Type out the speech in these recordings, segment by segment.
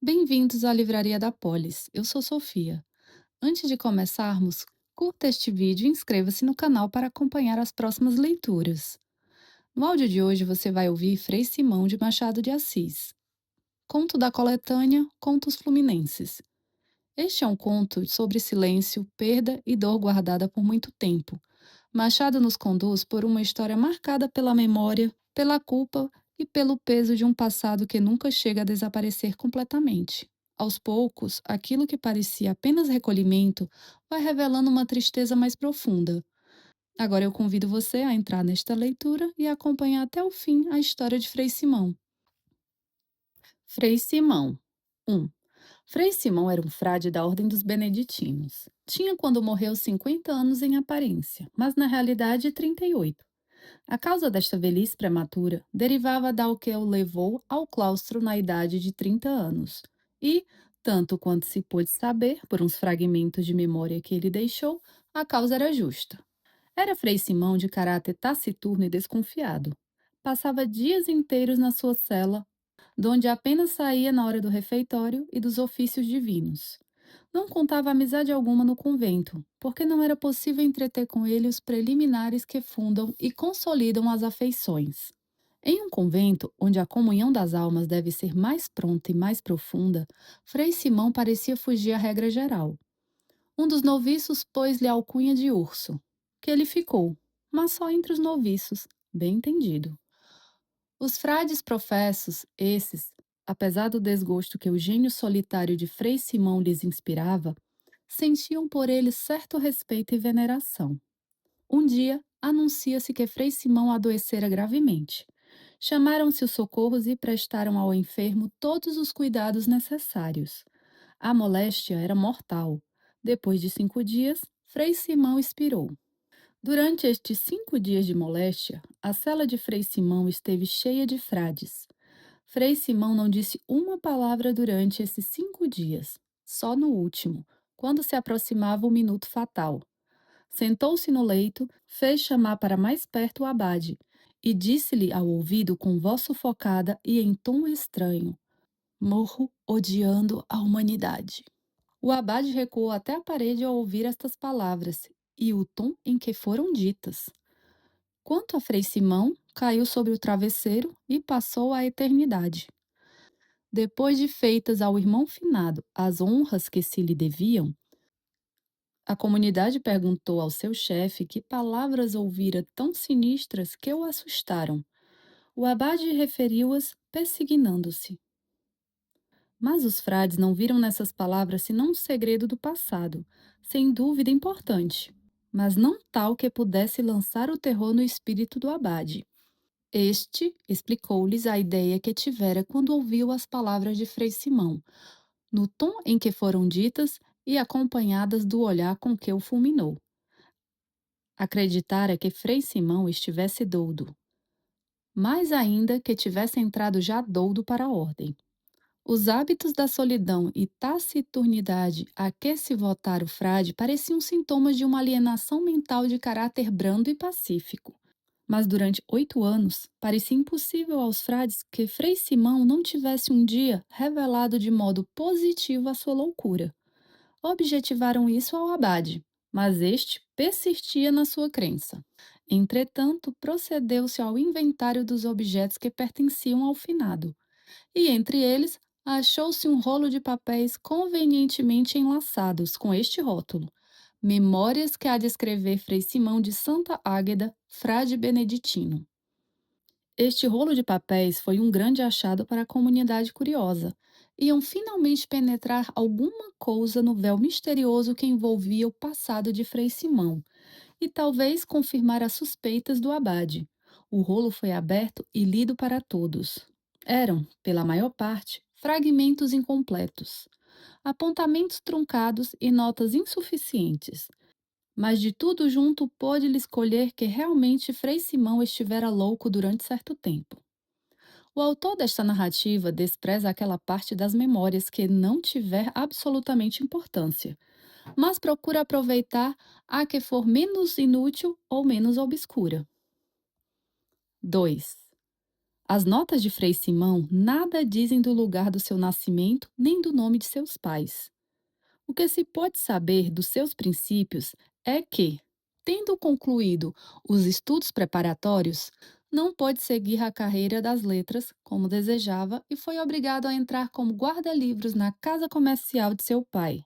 Bem-vindos à Livraria da Polis. Eu sou Sofia. Antes de começarmos, curta este vídeo e inscreva-se no canal para acompanhar as próximas leituras. No áudio de hoje você vai ouvir Frei Simão de Machado de Assis, conto da coletânea Contos Fluminenses. Este é um conto sobre silêncio, perda e dor guardada por muito tempo. Machado nos conduz por uma história marcada pela memória, pela culpa e pelo peso de um passado que nunca chega a desaparecer completamente. Aos poucos, aquilo que parecia apenas recolhimento vai revelando uma tristeza mais profunda. Agora eu convido você a entrar nesta leitura e acompanhar até o fim a história de Frei Simão. Frei Simão. 1. Frei Simão era um frade da Ordem dos Beneditinos. Tinha, quando morreu, 50 anos em aparência, mas na realidade 38. A causa desta velhice prematura derivava da que o levou ao claustro na idade de 30 anos. E, tanto quanto se pôde saber, por uns fragmentos de memória que ele deixou, a causa era justa. Era Frei Simão de caráter taciturno e desconfiado. Passava dias inteiros na sua cela, donde apenas saía na hora do refeitório e dos ofícios divinos. Não contava amizade alguma no convento, porque não era possível entreter com ele os preliminares que fundam e consolidam as afeições. Em um convento, onde a comunhão das almas deve ser mais pronta e mais profunda, Frei Simão parecia fugir à regra geral. Um dos noviços pôs-lhe a alcunha de urso, que ele ficou, mas só entre os noviços, bem entendido. Os frades professos, esses, apesar do desgosto que o gênio solitário de Frei Simão lhes inspirava, sentiam por ele certo respeito e veneração. Um dia, anuncia-se que Frei Simão adoecera gravemente. Chamaram-se os socorros e prestaram ao enfermo todos os cuidados necessários. A moléstia era mortal. Depois de 5 dias, Frei Simão expirou. Durante estes 5 dias de moléstia, a cela de Frei Simão esteve cheia de frades. Frei Simão não disse uma palavra durante esses 5 dias, só no último, quando se aproximava o minuto fatal. Sentou-se no leito, fez chamar para mais perto o abade, e disse-lhe ao ouvido com voz sufocada e em tom estranho: Morro odiando a humanidade. O abade recuou até a parede ao ouvir estas palavras e o tom em que foram ditas. Quanto a Frei Simão, caiu sobre o travesseiro e passou a eternidade. Depois de feitas ao irmão finado as honras que se lhe deviam, a comunidade perguntou ao seu chefe que palavras ouvira tão sinistras que o assustaram. O abade referiu-as persignando-se. Mas os frades não viram nessas palavras senão um segredo do passado, sem dúvida importante, mas não tal que pudesse lançar o terror no espírito do abade. Este explicou-lhes a ideia que tivera quando ouviu as palavras de Frei Simão, no tom em que foram ditas e acompanhadas do olhar com que o fulminou. Acreditara que Frei Simão estivesse doudo, mais ainda que tivesse entrado já doudo para a ordem. Os hábitos da solidão e taciturnidade a que se votara o frade pareciam sintomas de uma alienação mental de caráter brando e pacífico. Mas durante 8 anos, parecia impossível aos frades que Frei Simão não tivesse um dia revelado de modo positivo a sua loucura. Objetivaram isso ao abade, mas este persistia na sua crença. Entretanto, procedeu-se ao inventário dos objetos que pertenciam ao finado, e entre eles achou-se um rolo de papéis convenientemente enlaçados com este rótulo: Memórias que há de escrever Frei Simão de Santa Águeda, frade beneditino. Este rolo de papéis foi um grande achado para a comunidade curiosa. Iam finalmente penetrar alguma coisa no véu misterioso que envolvia o passado de Frei Simão, e talvez confirmar as suspeitas do abade. O rolo foi aberto e lido para todos. Eram, pela maior parte, fragmentos incompletos, apontamentos truncados e notas insuficientes. Mas de tudo junto pôde-lhe escolher que realmente Frei Simão estivera louco durante certo tempo. O autor desta narrativa despreza aquela parte das memórias que não tiver absolutamente importância, mas procura aproveitar a que for menos inútil ou menos obscura. 2. As notas de Frei Simão nada dizem do lugar do seu nascimento nem do nome de seus pais. O que se pode saber dos seus princípios é que, tendo concluído os estudos preparatórios, não pôde seguir a carreira das letras como desejava e foi obrigado a entrar como guarda-livros na casa comercial de seu pai.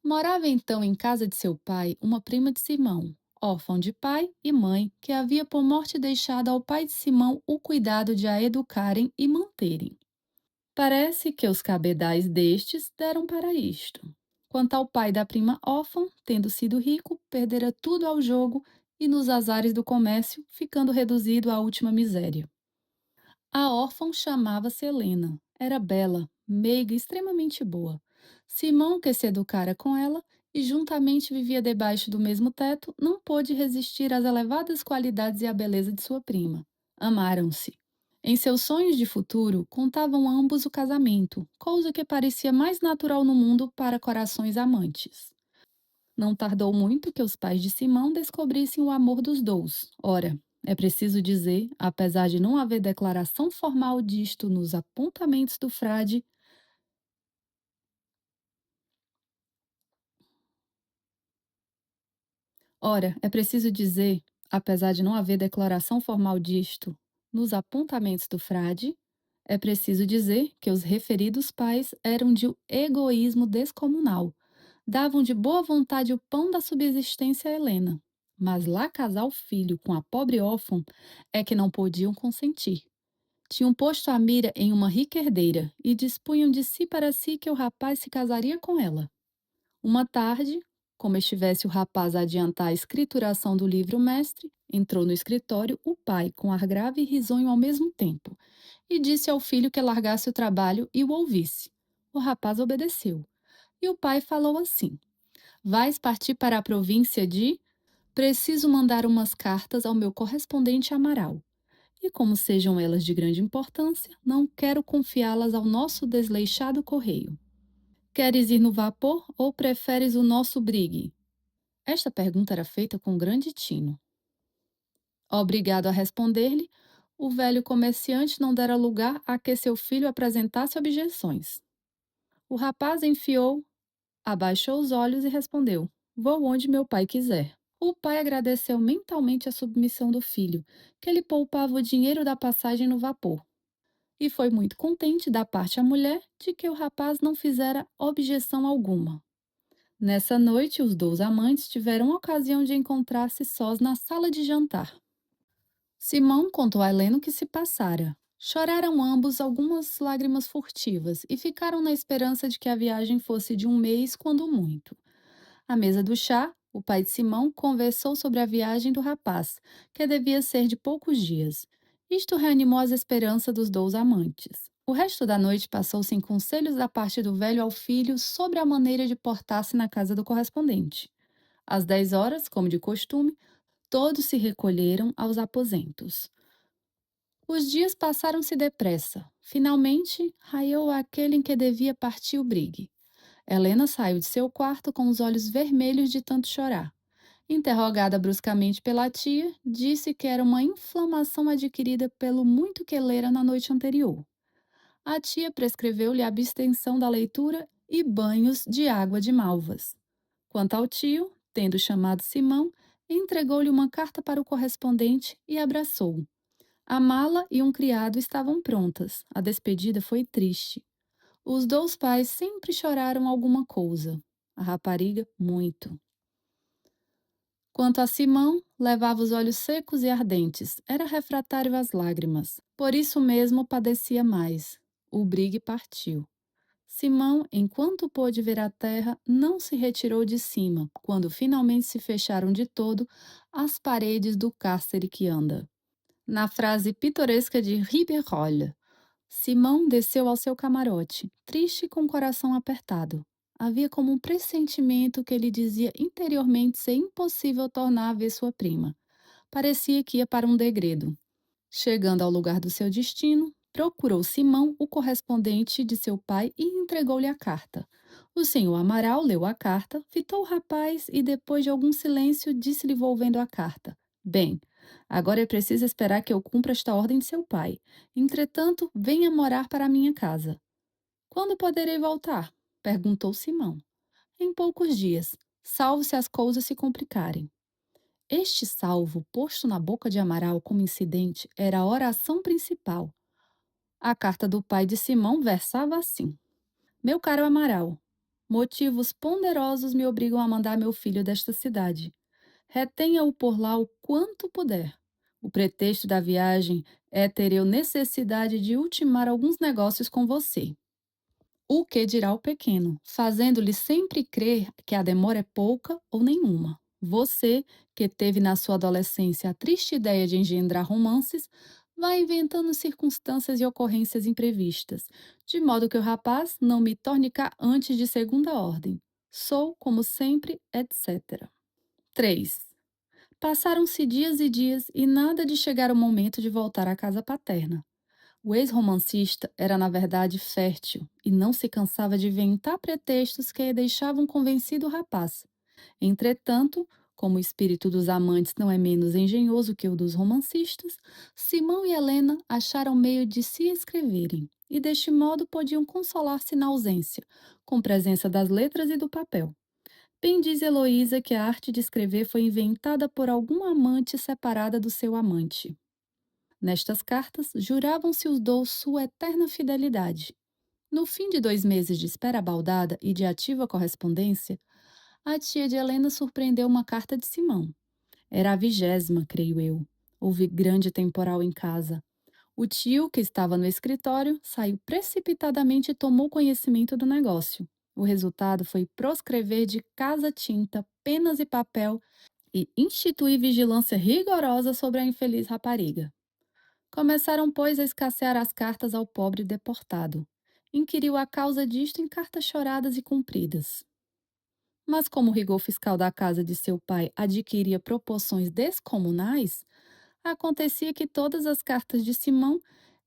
Morava então em casa de seu pai uma prima de Simão, órfão de pai e mãe, que havia por morte deixado ao pai de Simão o cuidado de a educarem e manterem. Parece que os cabedais destes deram para isto. Quanto ao pai da prima órfã, tendo sido rico, perdera tudo ao jogo e nos azares do comércio, ficando reduzido à última miséria. A órfã chamava-se Helena. Era bela, meiga e extremamente boa. Simão, que se educara com ela e juntamente vivia debaixo do mesmo teto, não pôde resistir às elevadas qualidades e à beleza de sua prima. Amaram-se. Em seus sonhos de futuro, contavam ambos o casamento, coisa que parecia mais natural no mundo para corações amantes. Não tardou muito que os pais de Simão descobrissem o amor dos dous. Ora, é preciso dizer, apesar de não haver declaração formal disto nos apontamentos do frade, ora, é preciso dizer, apesar de não haver declaração formal disto nos apontamentos do frade, é preciso dizer que os referidos pais eram de um egoísmo descomunal. Davam de boa vontade o pão da subsistência a Helena, mas lá casar o filho com a pobre órfã é que não podiam consentir. Tinham posto a mira em uma rica herdeira e dispunham de si para si que o rapaz se casaria com ela. Uma tarde, como estivesse o rapaz a adiantar a escrituração do livro-mestre, entrou no escritório o pai, com ar grave e risonho ao mesmo tempo, e disse ao filho que largasse o trabalho e o ouvisse. O rapaz obedeceu. E o pai falou assim: Vais partir para a província de. Preciso mandar umas cartas ao meu correspondente Amaral. E como sejam elas de grande importância, não quero confiá-las ao nosso desleixado correio. Queres ir no vapor ou preferes o nosso brigue? Esta pergunta era feita com grande tino. Obrigado a responder-lhe, o velho comerciante não dera lugar a que seu filho apresentasse objeções. O rapaz abaixou os olhos e respondeu: Vou onde meu pai quiser. O pai agradeceu mentalmente a submissão do filho, que lhe poupava o dinheiro da passagem no vapor, e foi muito contente da parte à mulher de que o rapaz não fizera objeção alguma. Nessa noite, os dois amantes tiveram ocasião de encontrar-se sós na sala de jantar. Simão contou a Helena o que se passara. Choraram ambos algumas lágrimas furtivas e ficaram na esperança de que a viagem fosse de um mês, quando muito. À mesa do chá, o pai de Simão conversou sobre a viagem do rapaz, que devia ser de poucos dias. Isto reanimou as esperanças dos dois amantes. O resto da noite passou-se em conselhos da parte do velho ao filho sobre a maneira de portar-se na casa do correspondente. Às 10 horas, como de costume, todos se recolheram aos aposentos. Os dias passaram-se depressa. Finalmente, raiou aquele em que devia partir o brigue. Helena saiu de seu quarto com os olhos vermelhos de tanto chorar. Interrogada bruscamente pela tia, disse que era uma inflamação adquirida pelo muito que lera na noite anterior. A tia prescreveu-lhe a abstenção da leitura e banhos de água de malvas. Quanto ao tio, tendo chamado Simão, entregou-lhe uma carta para o correspondente e abraçou-o. A mala e um criado estavam prontas. A despedida foi triste. Os dois pais sempre choraram alguma coisa. A rapariga, muito. Quanto a Simão, levava os olhos secos e ardentes. Era refratário às lágrimas. Por isso mesmo padecia mais. O brigue partiu. Simão, enquanto pôde ver a terra, não se retirou de cima, quando finalmente se fecharam de todo as paredes do cárcere que anda. Na frase pitoresca de Ribeyrolles, Simão desceu ao seu camarote, triste e com o coração apertado. Havia como um pressentimento que lhe dizia interiormente ser impossível tornar a ver sua prima. Parecia que ia para um degredo. Chegando ao lugar do seu destino, procurou Simão, o correspondente de seu pai, e entregou-lhe a carta. O senhor Amaral leu a carta, fitou o rapaz e, depois de algum silêncio, disse-lhe volvendo a carta: Bem, Agora é preciso esperar que eu cumpra esta ordem de seu pai. Entretanto, venha morar para a minha casa. Quando poderei voltar? Perguntou Simão. Em poucos dias, salvo se as coisas se complicarem. Este salvo, posto na boca de Amaral como incidente, era a oração principal. A carta do pai de Simão versava assim: Meu caro Amaral, motivos ponderosos me obrigam a mandar meu filho desta cidade. Retenha-o por lá o quanto puder. O pretexto da viagem é ter eu necessidade de ultimar alguns negócios com você. O que dirá o pequeno, fazendo-lhe sempre crer que a demora é pouca ou nenhuma. Você, que teve na sua adolescência a triste ideia de engendrar romances, vai inventando circunstâncias e ocorrências imprevistas, de modo que o rapaz não me torne cá antes de segunda ordem. Sou, como sempre, etc. 3. Passaram-se dias e dias e nada de chegar o momento de voltar à casa paterna. O ex-romancista era, na verdade, fértil e não se cansava de inventar pretextos que deixavam convencido o rapaz. Entretanto, como o espírito dos amantes não é menos engenhoso que o dos romancistas, Simão e Helena acharam meio de se escreverem e, deste modo, podiam consolar-se na ausência, com presença das letras e do papel. Bem diz Heloísa que a arte de escrever foi inventada por algum amante separada do seu amante. Nestas cartas, juravam-se os dois sua eterna fidelidade. No fim de 2 meses de espera baldada e de ativa correspondência, a tia de Helena surpreendeu uma carta de Simão. Era a 20ª, creio eu. Houve grande temporal em casa. O tio, que estava no escritório, saiu precipitadamente e tomou conhecimento do negócio. O resultado foi proscrever de casa tinta, penas e papel e instituir vigilância rigorosa sobre a infeliz rapariga. Começaram, pois, a escassear as cartas ao pobre deportado. Inquiriu a causa disto em cartas choradas e compridas. Mas como o rigor fiscal da casa de seu pai adquiria proporções descomunais, acontecia que todas as cartas de Simão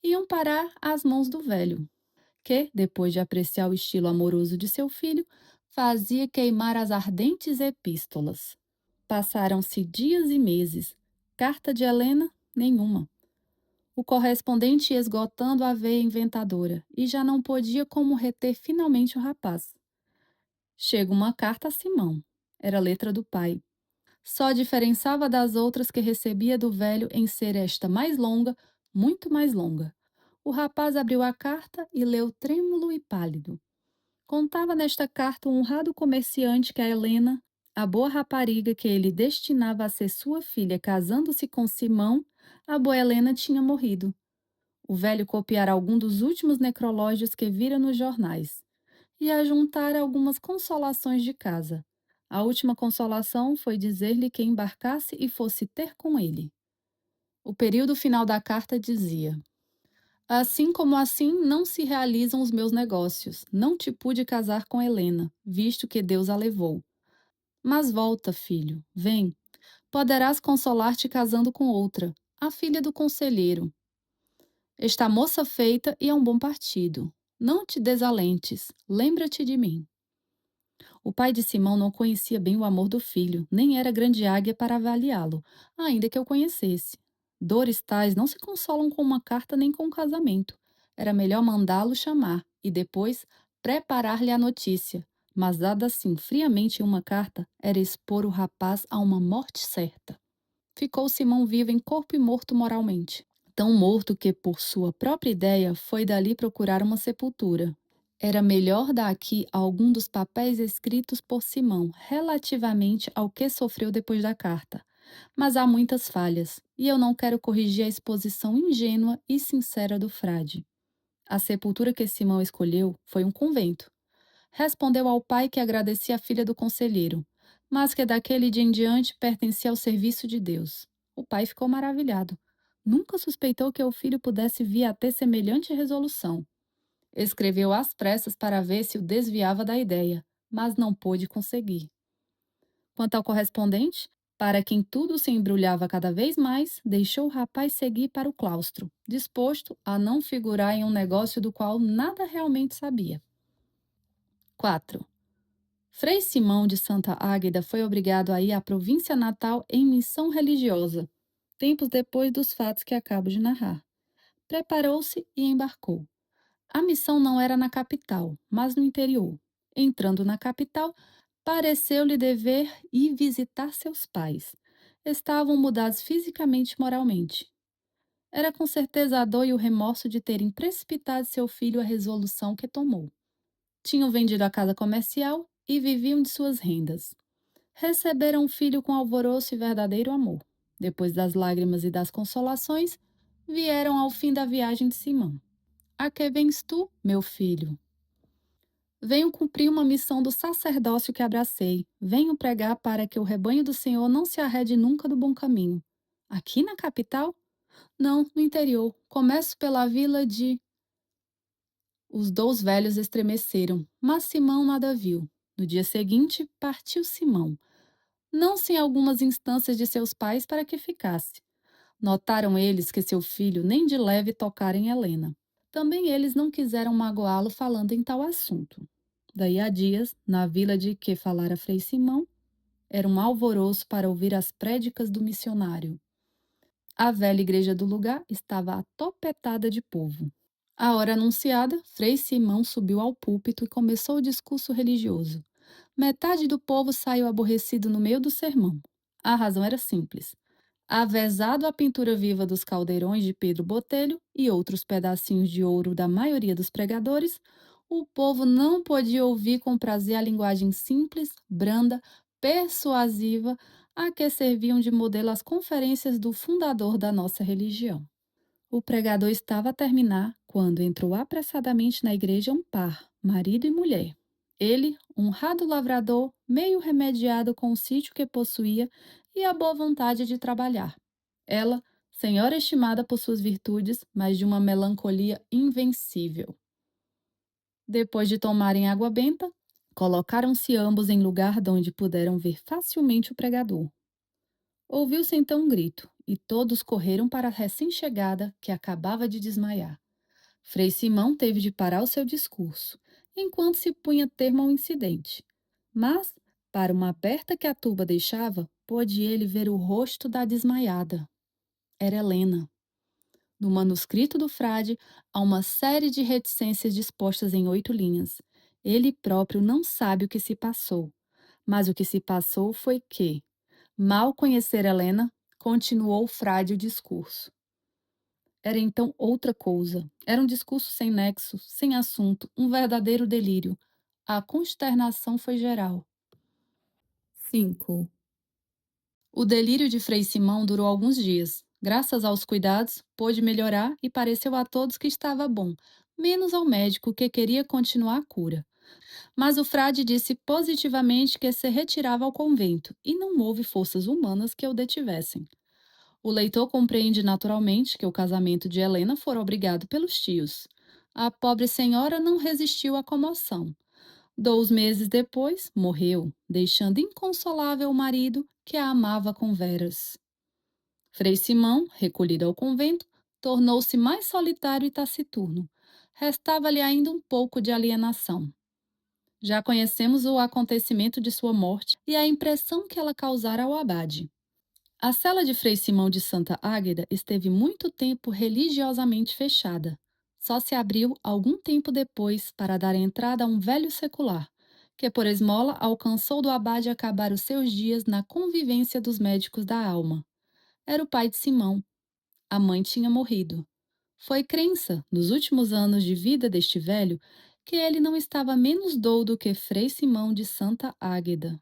iam parar às mãos do velho, que, depois de apreciar o estilo amoroso de seu filho, fazia queimar as ardentes epístolas. Passaram-se dias e meses. Carta de Helena, nenhuma. O correspondente ia esgotando a veia inventadora e já não podia como reter finalmente o rapaz. Chega uma carta a Simão. Era a letra do pai. Só diferençava das outras que recebia do velho em ser esta mais longa, muito mais longa. O rapaz abriu a carta e leu trêmulo e pálido. Contava nesta carta um honrado comerciante que a Helena, a boa rapariga que ele destinava a ser sua filha casando-se com Simão, a boa Helena tinha morrido. O velho copiara algum dos últimos necrológios que vira nos jornais e ajuntara algumas consolações de casa. A última consolação foi dizer-lhe que embarcasse e fosse ter com ele. O período final da carta dizia: Assim como assim não se realizam os meus negócios, não te pude casar com Helena, visto que Deus a levou. Mas volta, filho, vem, poderás consolar-te casando com outra, a filha do conselheiro. Está moça feita e é um bom partido. Não te desalentes, lembra-te de mim. O pai de Simão não conhecia bem o amor do filho, nem era grande águia para avaliá-lo, ainda que eu conhecesse. Dores tais não se consolam com uma carta nem com um casamento. Era melhor mandá-lo chamar e depois preparar-lhe a notícia. Mas dada assim friamente em uma carta, era expor o rapaz a uma morte certa. Ficou Simão vivo em corpo e morto moralmente. Tão morto que, por sua própria ideia, foi dali procurar uma sepultura. Era melhor dar aqui algum dos papéis escritos por Simão relativamente ao que sofreu depois da carta. Mas há muitas falhas, e eu não quero corrigir a exposição ingênua e sincera do frade. A sepultura que Simão escolheu foi um convento. Respondeu ao pai que agradecia a filha do conselheiro, mas que daquele dia em diante pertencia ao serviço de Deus. O pai ficou maravilhado. Nunca suspeitou que o filho pudesse vir a ter semelhante resolução. Escreveu às pressas para ver se o desviava da ideia, mas não pôde conseguir. Quanto ao correspondente, para quem tudo se embrulhava cada vez mais, deixou o rapaz seguir para o claustro, disposto a não figurar em um negócio do qual nada realmente sabia. 4. Frei Simão de Santa Águeda foi obrigado a ir à província natal em missão religiosa. tempos depois dos fatos que acabo de narrar. Preparou-se e embarcou. A missão não era na capital, mas no interior. Entrando na capital, pareceu-lhe dever ir visitar seus pais. Estavam mudados fisicamente e moralmente. Era com certeza a dor e o remorso de terem precipitado seu filho à resolução que tomou. Tinham vendido a casa comercial e viviam de suas rendas. Receberam um filho com alvoroço e verdadeiro amor. Depois das lágrimas e das consolações, vieram ao fim da viagem de Simão. A que vens tu, meu filho? Venho cumprir uma missão do sacerdócio que abracei. Venho pregar para que o rebanho do Senhor não se arrede nunca do bom caminho. Aqui na capital? Não, no interior. Começo pela vila de. Os dois velhos estremeceram, mas Simão nada viu. No dia seguinte, partiu Simão, não sem algumas instâncias de seus pais para que ficasse. Notaram eles que seu filho nem de leve tocara em Helena. Também eles não quiseram magoá-lo falando em tal assunto. Daí a dias, na vila de que falara Frei Simão, era um alvoroço para ouvir as prédicas do missionário. A velha igreja do lugar estava atopetada de povo. À hora anunciada, Frei Simão subiu ao púlpito e começou o discurso religioso. Metade do povo saiu aborrecido no meio do sermão. A razão era simples. Avezado a pintura viva dos caldeirões de Pedro Botelho e outros pedacinhos de ouro da maioria dos pregadores, o povo não podia ouvir com prazer a linguagem simples, branda, persuasiva, a que serviam de modelo as conferências do fundador da nossa religião. O pregador estava a terminar quando entrou apressadamente na igreja um par, marido e mulher. Ele, honrado lavrador, meio remediado com o sítio que possuía e a boa vontade de trabalhar. Ela, senhora estimada por suas virtudes, mas de uma melancolia invencível. Depois de tomarem água benta, colocaram-se ambos em lugar de onde puderam ver facilmente o pregador. Ouviu-se então um grito, e todos correram para a recém-chegada, que acabava de desmaiar. Frei Simão teve de parar o seu discurso, enquanto se punha termo ao incidente. Mas, para uma aberta que a turba deixava, pôde ele ver o rosto da desmaiada. Era Helena. No manuscrito do frade, há uma série de reticências dispostas em 8 linhas. Ele próprio não sabe o que se passou, mas o que se passou foi que, mal conhecer Helena, continuou o frade o discurso. Era então outra coisa. Era um discurso sem nexo, sem assunto, um verdadeiro delírio. A consternação foi geral. 5. O delírio de Frei Simão durou alguns dias. Graças aos cuidados, pôde melhorar e pareceu a todos que estava bom, menos ao médico que queria continuar a cura. Mas o frade disse positivamente que se retirava ao convento e não houve forças humanas que o detivessem. O leitor compreende naturalmente que o casamento de Helena fora obrigado pelos tios. A pobre senhora não resistiu à comoção. 2 meses depois, morreu, deixando inconsolável o marido que a amava com veras. Frei Simão, recolhido ao convento, tornou-se mais solitário e taciturno. Restava-lhe ainda um pouco de alienação. Já conhecemos o acontecimento de sua morte e a impressão que ela causara ao abade. A cela de Frei Simão de Santa Águeda esteve muito tempo religiosamente fechada. Só se abriu algum tempo depois para dar entrada a um velho secular, que por esmola alcançou do abade acabar os seus dias na convivência dos médicos da alma. Era o pai de Simão. A mãe tinha morrido. Foi crença, nos últimos anos de vida deste velho, que ele não estava menos doudo que Frei Simão de Santa Águeda.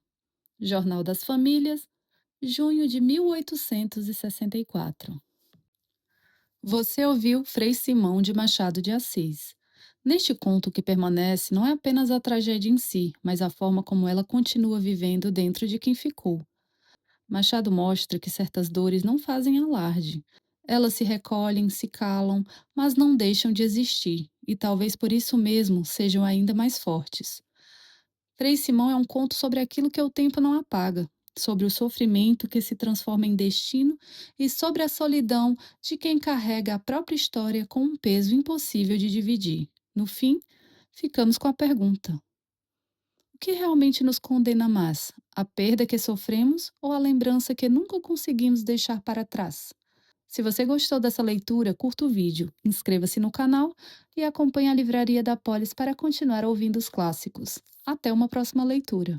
Jornal das Famílias, junho de 1864. Você ouviu Frei Simão de Machado de Assis. Neste conto, o que permanece não é apenas a tragédia em si, mas a forma como ela continua vivendo dentro de quem ficou. Machado mostra que certas dores não fazem alarde. Elas se recolhem, se calam, mas não deixam de existir, e talvez por isso mesmo sejam ainda mais fortes. Frei Simão é um conto sobre aquilo que o tempo não apaga, sobre o sofrimento que se transforma em destino e sobre a solidão de quem carrega a própria história com um peso impossível de dividir. No fim, ficamos com a pergunta: o que realmente nos condena mais? A perda que sofremos ou a lembrança que nunca conseguimos deixar para trás? Se você gostou dessa leitura, curta o vídeo, inscreva-se no canal e acompanhe a Livraria da Polis para continuar ouvindo os clássicos. Até uma próxima leitura.